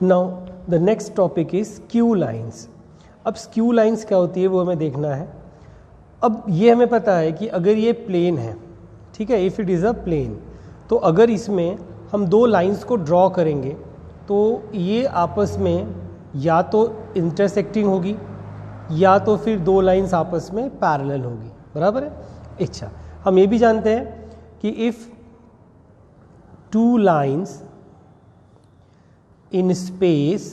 Now the next topic is skew lines. अब skew lines क्या होती है वो हमें देखना है। अब ये हमें पता है कि अगर ये प्लेन है, ठीक है, if it is a plane, तो अगर इसमें हम दो लाइंस को ड्रॉ करेंगे तो ये आपस में या तो इंटरसेक्टिंग होगी या तो फिर दो लाइंस आपस में पैरेलल होगी, बराबर है। अच्छा, हम ये भी जानते हैं कि if two lines in space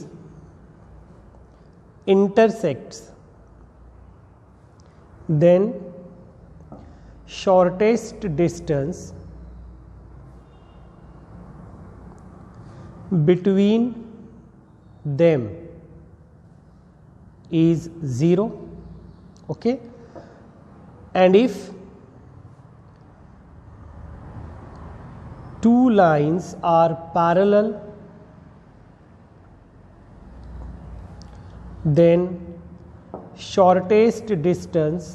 intersects, then shortest distance between them is 0, okay, and if two lines are parallel, then shortest distance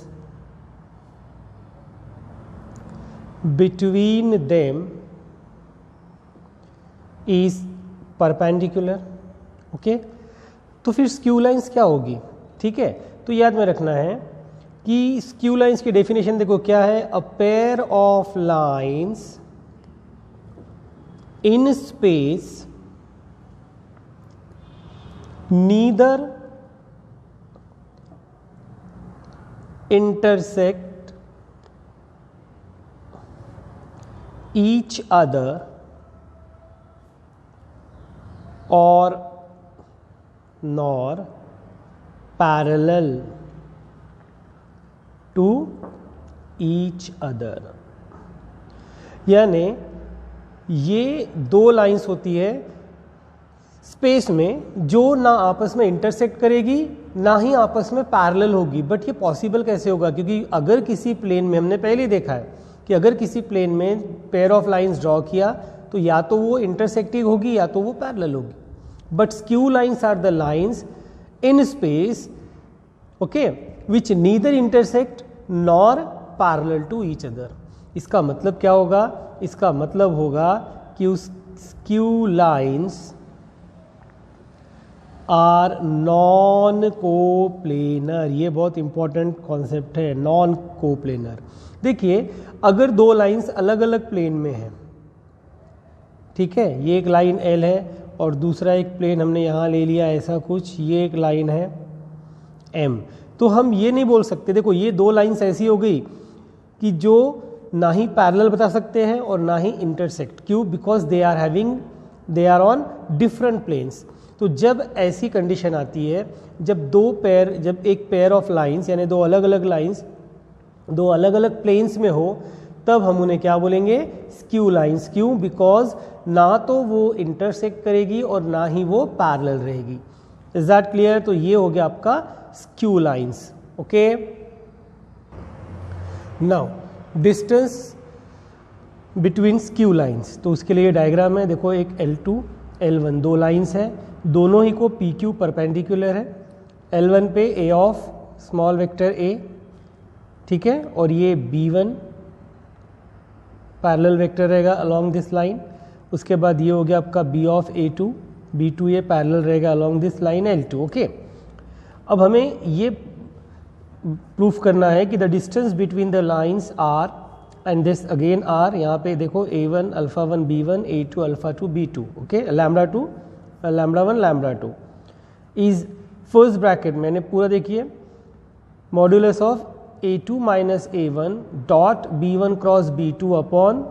between them is perpendicular, okay. तो फिर स्क्यू लाइंस क्या होगी, ठीक है। तो याद में रखना है कि स्क्यू लाइंस की डेफिनेशन देखो क्या है, a pair of lines in space neither intersect each other or nor parallel to each other। यानी ये दो लाइंस होती है स्पेस में जो ना आपस में इंटरसेक्ट करेगी ना ही आपस में पैरेलल होगी। बट ये पॉसिबल कैसे होगा, क्योंकि अगर किसी प्लेन में, हमने पहले देखा है कि अगर किसी प्लेन में पेयर ऑफ लाइंस ड्रॉ किया तो या तो वो इंटरसेक्टिंग होगी या तो वो पैरेलल होगी। But skew lines are the lines in space, okay, which neither intersect nor parallel to each other. इसका मतलब क्या होगा, इसका मतलब होगा कि उस skew lines are non coplanar. ये बहुत इंपॉर्टेंट कॉन्सेप्ट है, नॉन कोप्लेनर। देखिए, अगर दो लाइंस अलग अलग प्लेन में हैं, ठीक है, ये एक लाइन एल है और दूसरा एक प्लेन हमने यहाँ ले लिया ऐसा कुछ, ये एक लाइन है एम, तो हम ये नहीं बोल सकते, देखो ये दो लाइंस ऐसी हो गई कि जो ना ही पैरेलल बता सकते हैं और ना ही इंटरसेक्ट। क्यों? Because they are on different planes. तो जब ऐसी कंडीशन आती है, जब एक पेयर ऑफ लाइंस यानी दो अलग अलग लाइंस दो अलग अलग प्लेन्स में हो, तब हम उन्हें क्या बोलेंगे, स्क्यू लाइंस। क्यों? बिकॉज ना तो वो इंटरसेक्ट करेगी और ना ही वो पैरेलल रहेगी। Is that clear? तो ये हो गया आपका skew lines, okay. Now distance between skew lines, तो उसके लिए डायग्राम है, देखो एक L2 L1 दो लाइंस है, दोनों ही को PQ परपेंडिकुलर है। L1 पे A of small vector A, ठीक है, और ये B1 पैरेलल वेक्टर रहेगा अलोंग दिस लाइन। उसके बाद ये हो गया आपका B ऑफ A2, B2 ये पैरेलल रहेगा along this line L2, okay. अब हमें ये प्रूफ करना है कि the distance between the lines r and this again r, यहाँ पे देखो A1 alpha 1 B1 A2 alpha 2 B2, okay, lambda 2 lambda 1 lambda 2 is first bracket मैंने पूरा देखिए modulus of A2 minus A1 dot B1 cross B2 upon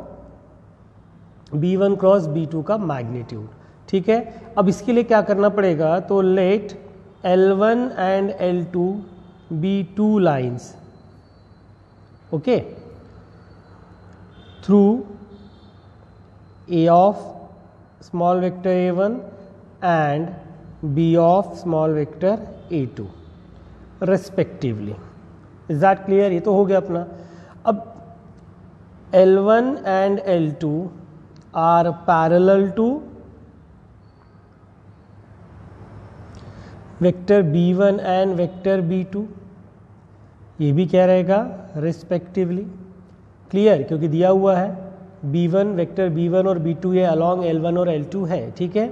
B1 cross B2 का magnitude, ठीक है। अब इसके लिए क्या करना पड़ेगा, तो let L1 and L2 be two lines, okay, through A of small vector A1 and B of small vector A2 respectively। is that clear? ये तो हो गया अपना। अब L1 and L2 are parallel to vector B1 and vector B2, ये भी क्या रहेगा, रिस्पेक्टिवली। क्लियर? क्योंकि दिया हुआ है B1 वेक्टर B1 और B2 ये अलॉन्ग L1 और L2 है, ठीक है।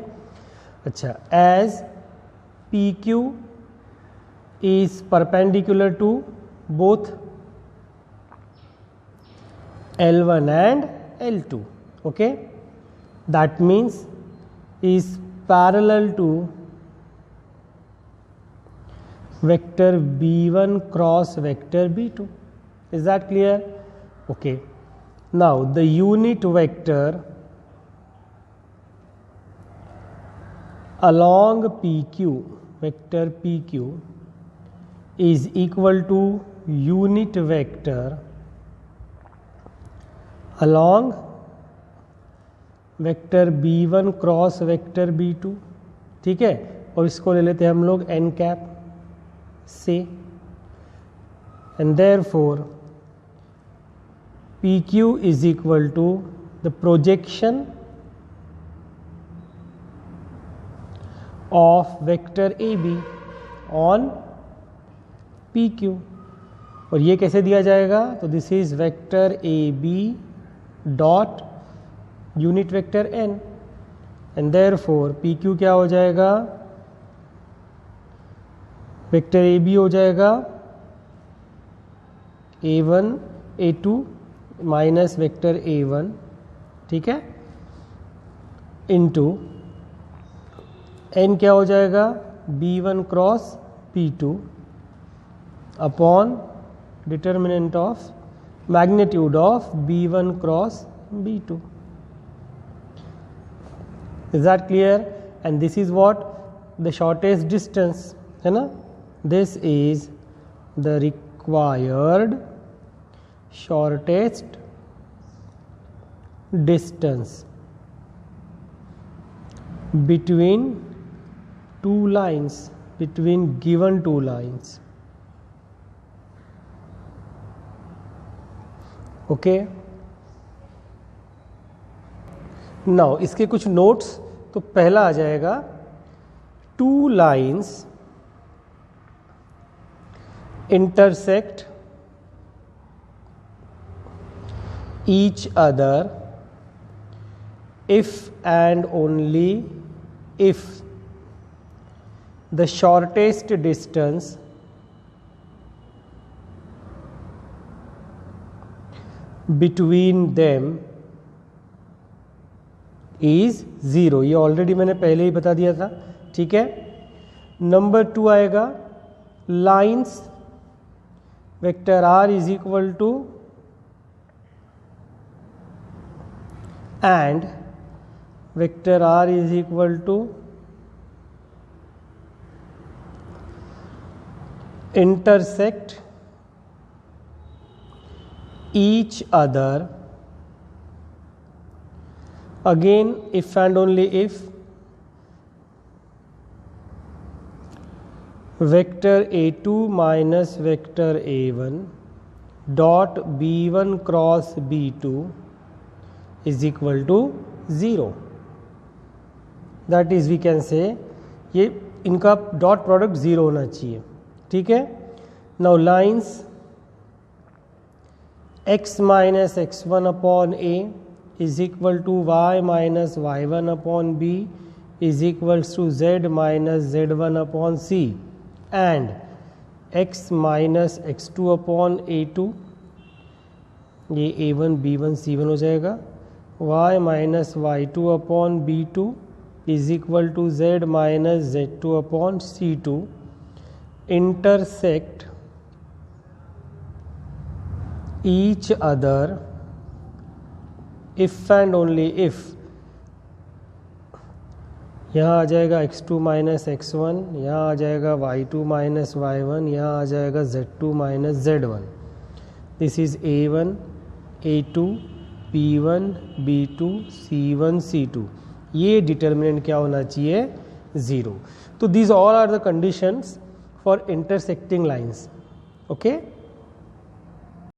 अच्छा, as P Q is perpendicular to both L1 and L2. Okay, that means is parallel to vector B1 cross vector B2. Is that clear? Okay, now the unit vector along PQ, vector PQ is equal to unit vector along vector B1 cross vector B2. ठीक है, और इसको ले लेते हैं हम लोग n cap से, and therefore PQ is equal to the projection of vector AB on PQ. और ये कैसे दिया जाएगा? तो this is vector AB dot unit vector n, and therefore PQ क्या हो जाएगा? वेक्टर AB हो जाएगा A1 A2 minus vector A1, ठीक है, इनटू n क्या हो जाएगा? B1 cross P2 upon determinant of magnitude of B1 cross B2. Is that clear? And this is what the shortest distance, है ना? This is the required shortest distance between two lines, between given two lines. Okay, now इसके कुछ notes. तो पहला आ जाएगा, two lines intersect each other if and only if the shortest distance between them is 0. ये already मैंने पहले ही बता दिया था. ठीक है, नंबर 2 आएगा, lines vector R is equal to and vector R is equal to intersect each other, again if and only if vector A2 minus vector A1 dot B1 cross B2 is equal to 0. That is, we can say ये इनका dot product 0 होना चाहिए. ठीक है, now lines x minus x1 upon a is equal to y minus y1 upon b is equals to z minus z1 upon c, and x minus x2 upon a2, ये a1 b1 c1 हो जाएगा, y minus y2 upon b2 is equal to z minus z2 upon c2, intersect each other if and only if, यहाँ आ जाएगा x2 minus x1, यहाँ आ जाएगा y2 minus y1, यहाँ आ जाएगा z2 minus z1. This is a1 a2 b1 b2 c1 c2. ये determinant क्या होना चाहिए? 0. तो these all are the conditions for intersecting lines. Okay.